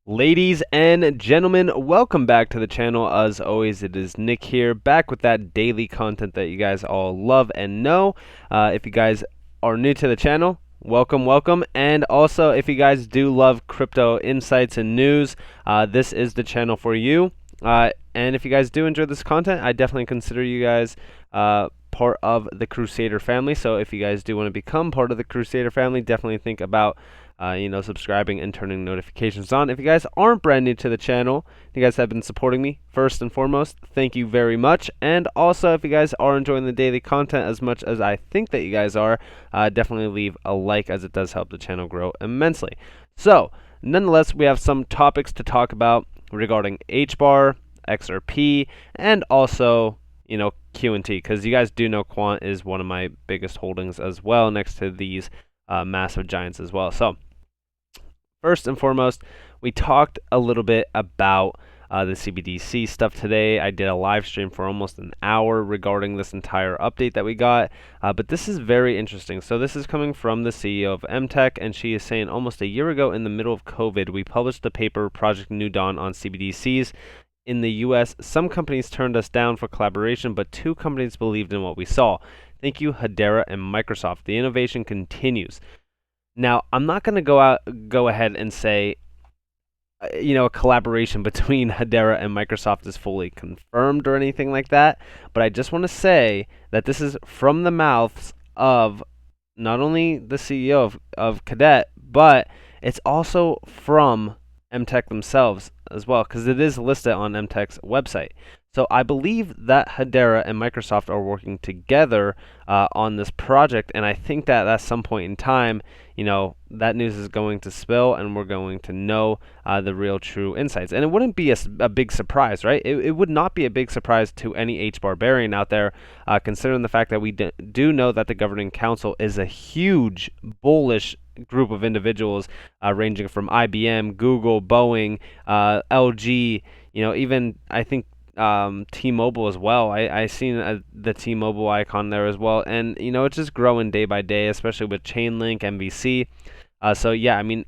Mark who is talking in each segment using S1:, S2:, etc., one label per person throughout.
S1: Ladies and gentlemen, welcome back to the channel. As always, it is Nick here, back with that daily content that you guys all love and know. If you guys are new to the channel, welcome. And also, if you guys do love crypto insights and news, this is the channel for you. And if you guys do enjoy this content, I definitely consider you guys part of the Crusader family. So if you guys do want to become part of the Crusader family, definitely think about subscribing and turning notifications on. If you guys aren't brand new to the channel, you guys have been supporting me, first and foremost, thank you very much. And also, if you guys are enjoying the daily content as much as I think that you guys are, definitely leave a like, as it does help the channel grow immensely. So, nonetheless, we have some topics to talk about regarding Hbar, XRP, and also, Q&T, because you guys do know Quant is one of my biggest holdings as well, next to these massive giants as well. So, first and foremost, we talked a little bit about the CBDC stuff today. I did a live stream for almost an hour regarding this entire update that we got, but this is very interesting. So this is coming from the CEO of MTech, and she is saying almost a year ago in the middle of COVID, we published the paper Project New Dawn on CBDCs. In the US, some companies turned us down for collaboration, but two companies believed in what we saw. Thank you, Hedera and Microsoft. The innovation continues. Now, I'm not going to go ahead and say, a collaboration between Hedera and Microsoft is fully confirmed or anything like that, but I just want to say that this is from the mouths of not only the CEO of Cadet, but it's also from MTech themselves as well, because it is listed on MTech's website. So I believe that Hedera and Microsoft are working together on this project, and I think that at some point in time, that news is going to spill, and we're going to know the real true insights. And it wouldn't be a big surprise, right? It would not be a big surprise to any H-barbarian out there, considering the fact that we do know that the governing council is a huge bullish group of individuals, ranging from IBM, Google, Boeing, LG, even I think T-Mobile as well. I seen the T-Mobile icon there as well, and it's just growing day by day, especially with Chainlink, MVC. So yeah, I mean,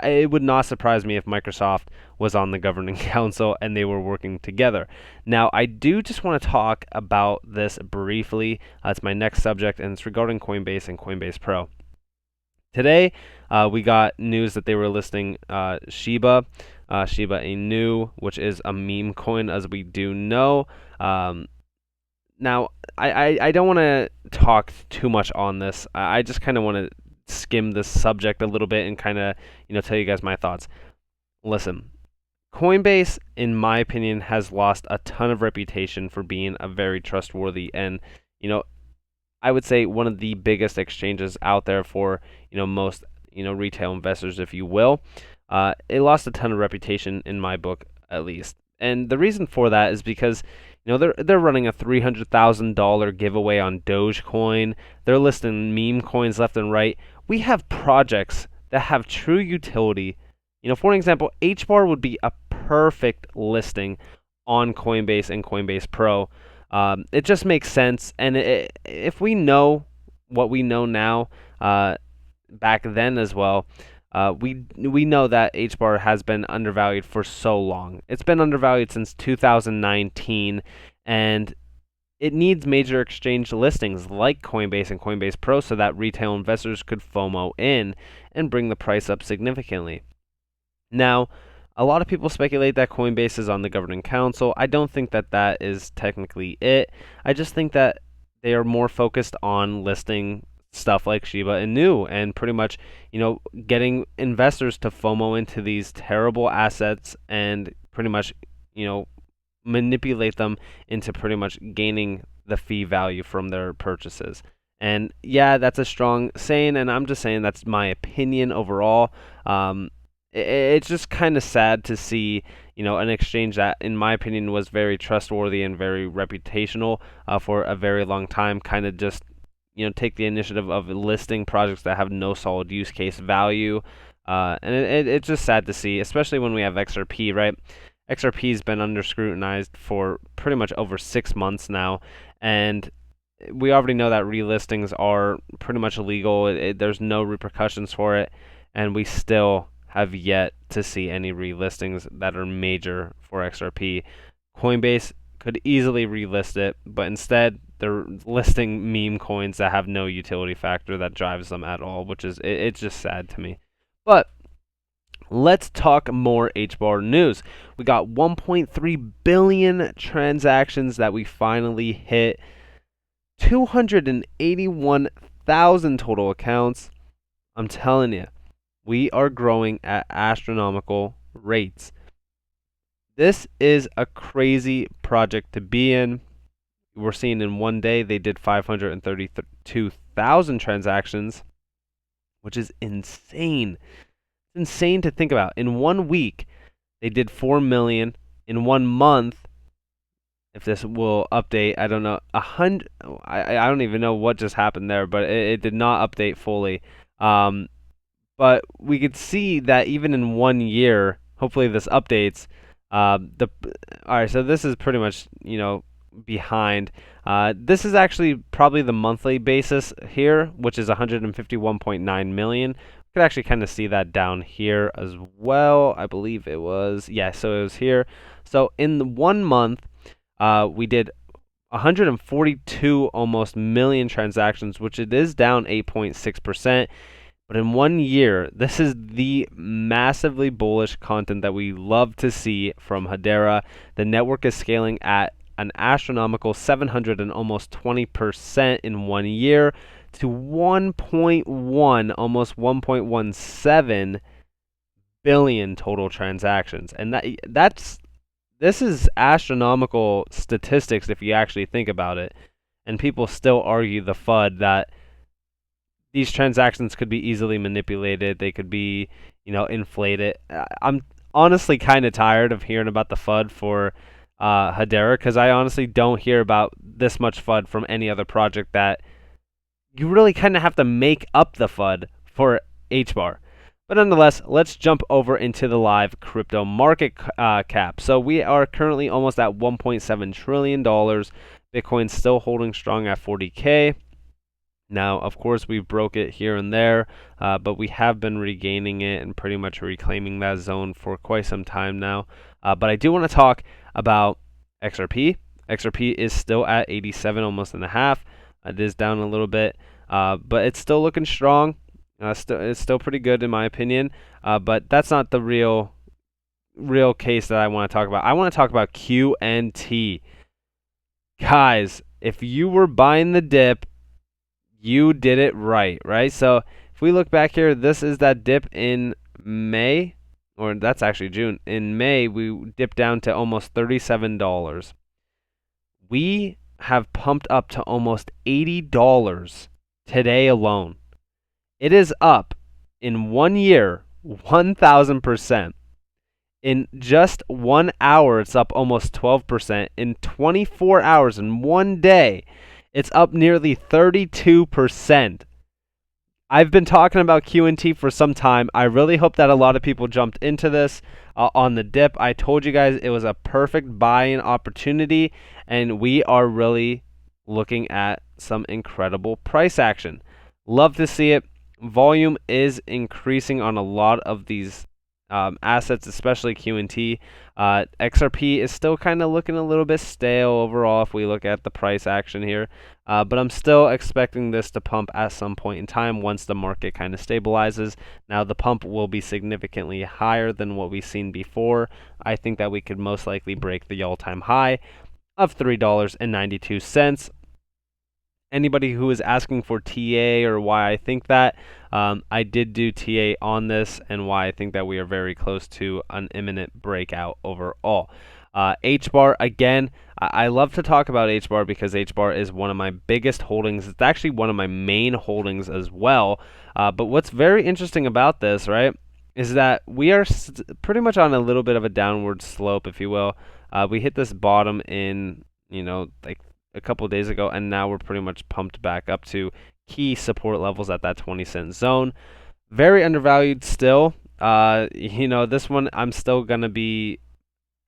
S1: it would not surprise me if Microsoft was on the governing council and they were working together. Now, I do just want to talk about this briefly. It's my next subject, and it's regarding Coinbase and Coinbase Pro. Today, we got news that they were listing Shiba Inu, which is a meme coin, as we do know. Now, I don't want to talk too much on this. I just kind of want to skim this subject a little bit and kind of, tell you guys my thoughts. Listen, Coinbase, in my opinion, has lost a ton of reputation for being a very trustworthy and, I would say one of the biggest exchanges out there for, most, retail investors, if you will. It lost a ton of reputation in my book, at least. And the reason for that is because, they're running a $300,000 giveaway on Dogecoin. They're listing meme coins left and right. We have projects that have true utility. For an example, HBAR would be a perfect listing on Coinbase and Coinbase Pro. It just makes sense, and if we know what we know now, back then as well, we know that HBAR has been undervalued for so long. It's been undervalued since 2019, and it needs major exchange listings like Coinbase and Coinbase Pro so that retail investors could FOMO in and bring the price up significantly. Now, a lot of people speculate that Coinbase is on the governing council. I don't think that that is technically it. I just think that they are more focused on listing stuff like Shiba Inu and pretty much, getting investors to FOMO into these terrible assets and pretty much, manipulate them into pretty much gaining the fee value from their purchases. And yeah, that's a strong saying, and I'm just saying that's my opinion overall. It's just kind of sad to see, an exchange that, in my opinion, was very trustworthy and very reputational for a very long time, kind of just, take the initiative of listing projects that have no solid use case value. And it's just sad to see, especially when we have XRP, right? XRP has been under scrutinized for pretty much over 6 months now, and we already know that relistings are pretty much illegal. There's no repercussions for it, and we still have yet to see any relistings that are major for XRP. Coinbase could easily relist it, but instead they're listing meme coins that have no utility factor that drives them at all, which is it's just sad to me. But let's talk more Hbar news. We got 1.3 billion transactions that we finally hit, 281,000 total accounts. I'm telling you, we are growing at astronomical rates. This is a crazy project to be in. We're seeing in one day they did 532,000 transactions, which is insane. It's insane to think about. In 1 week, they did 4 million. In 1 month, if this will update, I don't know, 100. I don't even know what just happened there, but it did not update fully. But we could see that even in 1 year, hopefully this updates. All right, so this is pretty much behind. This is actually probably the monthly basis here, which is 151.9 million. You could actually kind of see that down here as well. I believe it was, yeah, so it was here. So in the 1 month, we did 142 almost million transactions, which it is down 8.6%. But in 1 year, this is the massively bullish content that we love to see from Hedera. The network is scaling at an astronomical 700 and almost 20% in 1 year to 1.1, almost 1.17 billion total transactions. And this is astronomical statistics if you actually think about it. And people still argue the FUD that these transactions could be easily manipulated. They could be, inflated. I'm honestly kind of tired of hearing about the FUD for Hedera, because I honestly don't hear about this much FUD from any other project that you really kind of have to make up the FUD for Hbar. But nonetheless, let's jump over into the live crypto market cap. So we are currently almost at $1.7 trillion. Bitcoin's still holding strong at 40K. Now, of course, we broke it here and there, but we have been regaining it and pretty much reclaiming that zone for quite some time now. But I do want to talk about XRP. XRP is still at 87, almost and a half. It is down a little bit, but it's still looking strong. It's still pretty good in my opinion. But that's not the real case that I want to talk about. I want to talk about QNT. Guys, if you were buying the dip, you did it right? So if we look back here, this is that dip in May, or that's actually June. In May, we dipped down to almost $37. We have pumped up to almost $80 today alone. It is up in 1 year, 1,000%. In just 1 hour, it's up almost 12%. In 24 hours, in 1 day, it's up nearly 32%. I've been talking about QNT for some time. I really hope that a lot of people jumped into this on the dip. I told you guys it was a perfect buy-in opportunity, and we are really looking at some incredible price action. Love to see it. Volume is increasing on a lot of these assets, especially QNT. XRP is still kind of looking a little bit stale overall if we look at the price action here. But I'm still expecting this to pump at some point in time once the market kind of stabilizes. Now, the pump will be significantly higher than what we've seen before. I think that we could most likely break the all-time high of $3.92. Anybody who is asking for TA or why I think that, I did do TA on this and why I think that we are very close to an imminent breakout overall. Hbar, again, I love to talk about Hbar because Hbar is one of my biggest holdings. It's actually one of my main holdings as well. But what's very interesting about this, right, is that we are pretty much on a little bit of a downward slope, if you will. We hit this bottom in, like a couple of days ago, and now we're pretty much pumped back up to key support levels at that 20-cent zone. Very undervalued still. This one I'm still going to be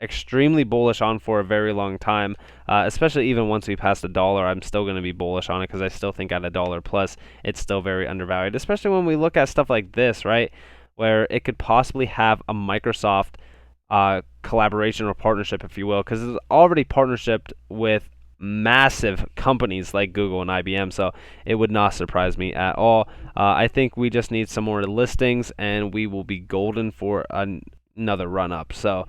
S1: extremely bullish on for a very long time, especially even once we pass $1. I'm still going to be bullish on it because I still think at $1 plus it's still very undervalued, especially when we look at stuff like this, right? where it could possibly have a Microsoft collaboration or partnership, if you will, because it's already partnershiped with massive companies like Google and IBM, so it would not surprise me at all. I think we just need some more listings, and we will be golden for another run up. So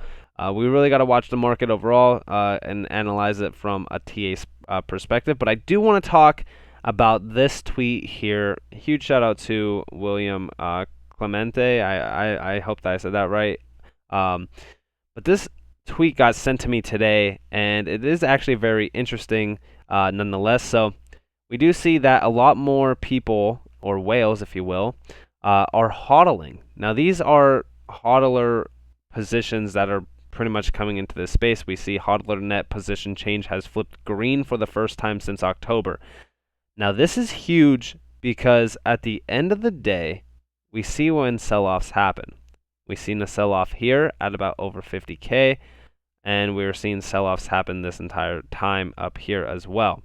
S1: we really got to watch the market overall and analyze it from a TA perspective. But I do want to talk about this tweet here. Huge shout out to William Clemente. I hope that I said that right. But this tweet got sent to me today, and it is actually very interesting nonetheless. So we do see that a lot more people, or whales if you will, are hodling. Now these are hodler positions that are pretty much coming into this space. We see hodler net position change has flipped green for the first time since October. Now this is huge because at the end of the day, we see when sell-offs happen. We've seen a sell-off here at about over 50K, and we're seeing sell-offs happen this entire time up here as well.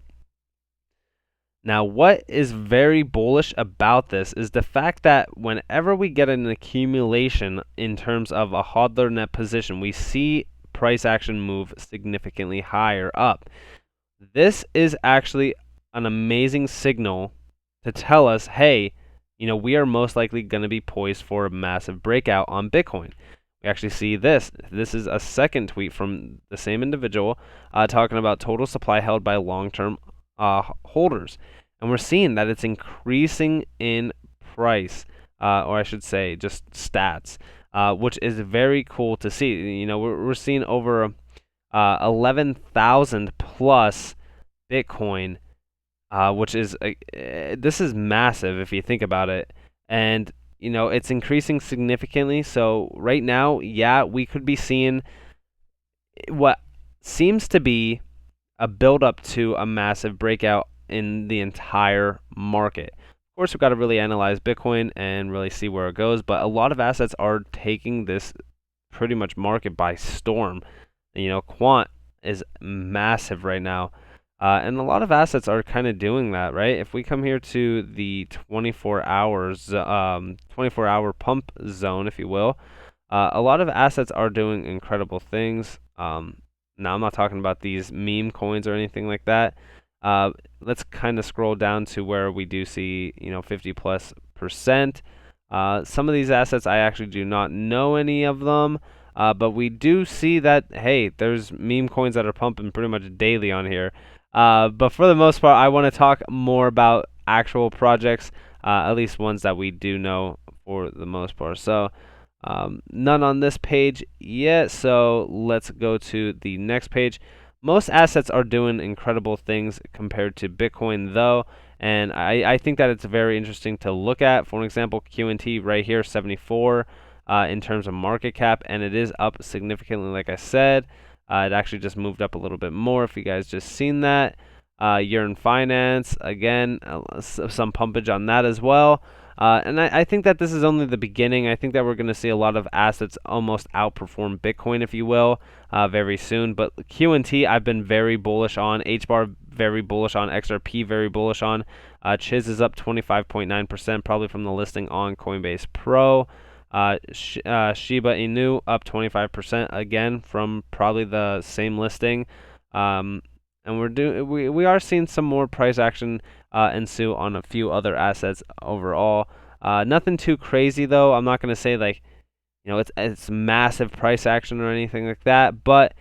S1: Now, what is very bullish about this is the fact that whenever we get an accumulation in terms of a hodler net position, we see price action move significantly higher up. This is actually an amazing signal to tell us, hey, we are most likely going to be poised for a massive breakout on Bitcoin. We actually see this. This is a second tweet from the same individual talking about total supply held by long-term holders. And we're seeing that it's increasing in price, or I should say just stats, which is very cool to see. We're seeing over 11,000 plus Bitcoin, which is this is massive if you think about it, and it's increasing significantly. So right now, yeah, we could be seeing what seems to be a build up to a massive breakout in the entire market. Of course, we've got to really analyze Bitcoin and really see where it goes, but a lot of assets are taking this pretty much market by storm. Quant is massive right now. And a lot of assets are kind of doing that, right? If we come here to the 24-hour pump zone, if you will, a lot of assets are doing incredible things. Now, I'm not talking about these meme coins or anything like that. Let's kind of scroll down to where we do see, 50+%. Some of these assets, I actually do not know any of them. But we do see that, hey, there's meme coins that are pumping pretty much daily on here. But for the most part, I want to talk more about actual projects, at least ones that we do know for the most part. So none on this page yet, so let's go to the next page. Most assets are doing incredible things compared to Bitcoin, though, and I think that it's very interesting to look at. For example, QNT right here, 74 in terms of market cap, and it is up significantly, like I said. It actually just moved up a little bit more if you guys just seen that. Year-end finance, again, some pumpage on that as well. And I think that this is only the beginning. I think that we're going to see a lot of assets almost outperform Bitcoin, if you will, very soon. But QNT, I've been very bullish on. Hbar, very bullish on. XRP, very bullish on. Chiz is up 25.9%, probably from the listing on Coinbase Pro. Shiba Inu up 25% again from probably the same listing. And we are seeing some more price action ensue on a few other assets overall. Nothing too crazy though. I'm not going to say it's massive price action or anything like that, but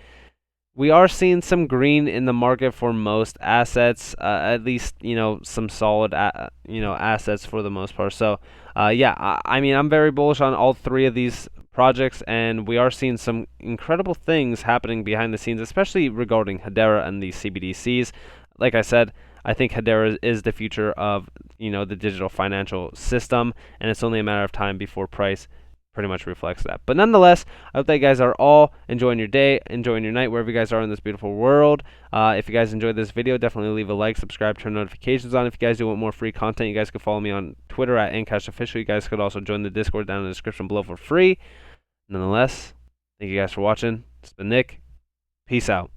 S1: we are seeing some green in the market for most assets, at least some solid assets for the most part. So yeah, I mean, I'm very bullish on all three of these projects, and we are seeing some incredible things happening behind the scenes, especially regarding Hedera and the CBDCs. Like I said, I think Hedera is the future of the digital financial system, and it's only a matter of time before price pretty much reflects that. But nonetheless, I hope that you guys are all enjoying your day, enjoying your night, wherever you guys are in this beautiful world. If you guys enjoyed this video, definitely leave a like, subscribe, turn notifications on. If you guys do want more free content, you guys can follow me on Twitter at NCashOfficial. You guys could also join the Discord down in the description below for free. Nonetheless, thank you guys for watching. It's been Nick. Peace out.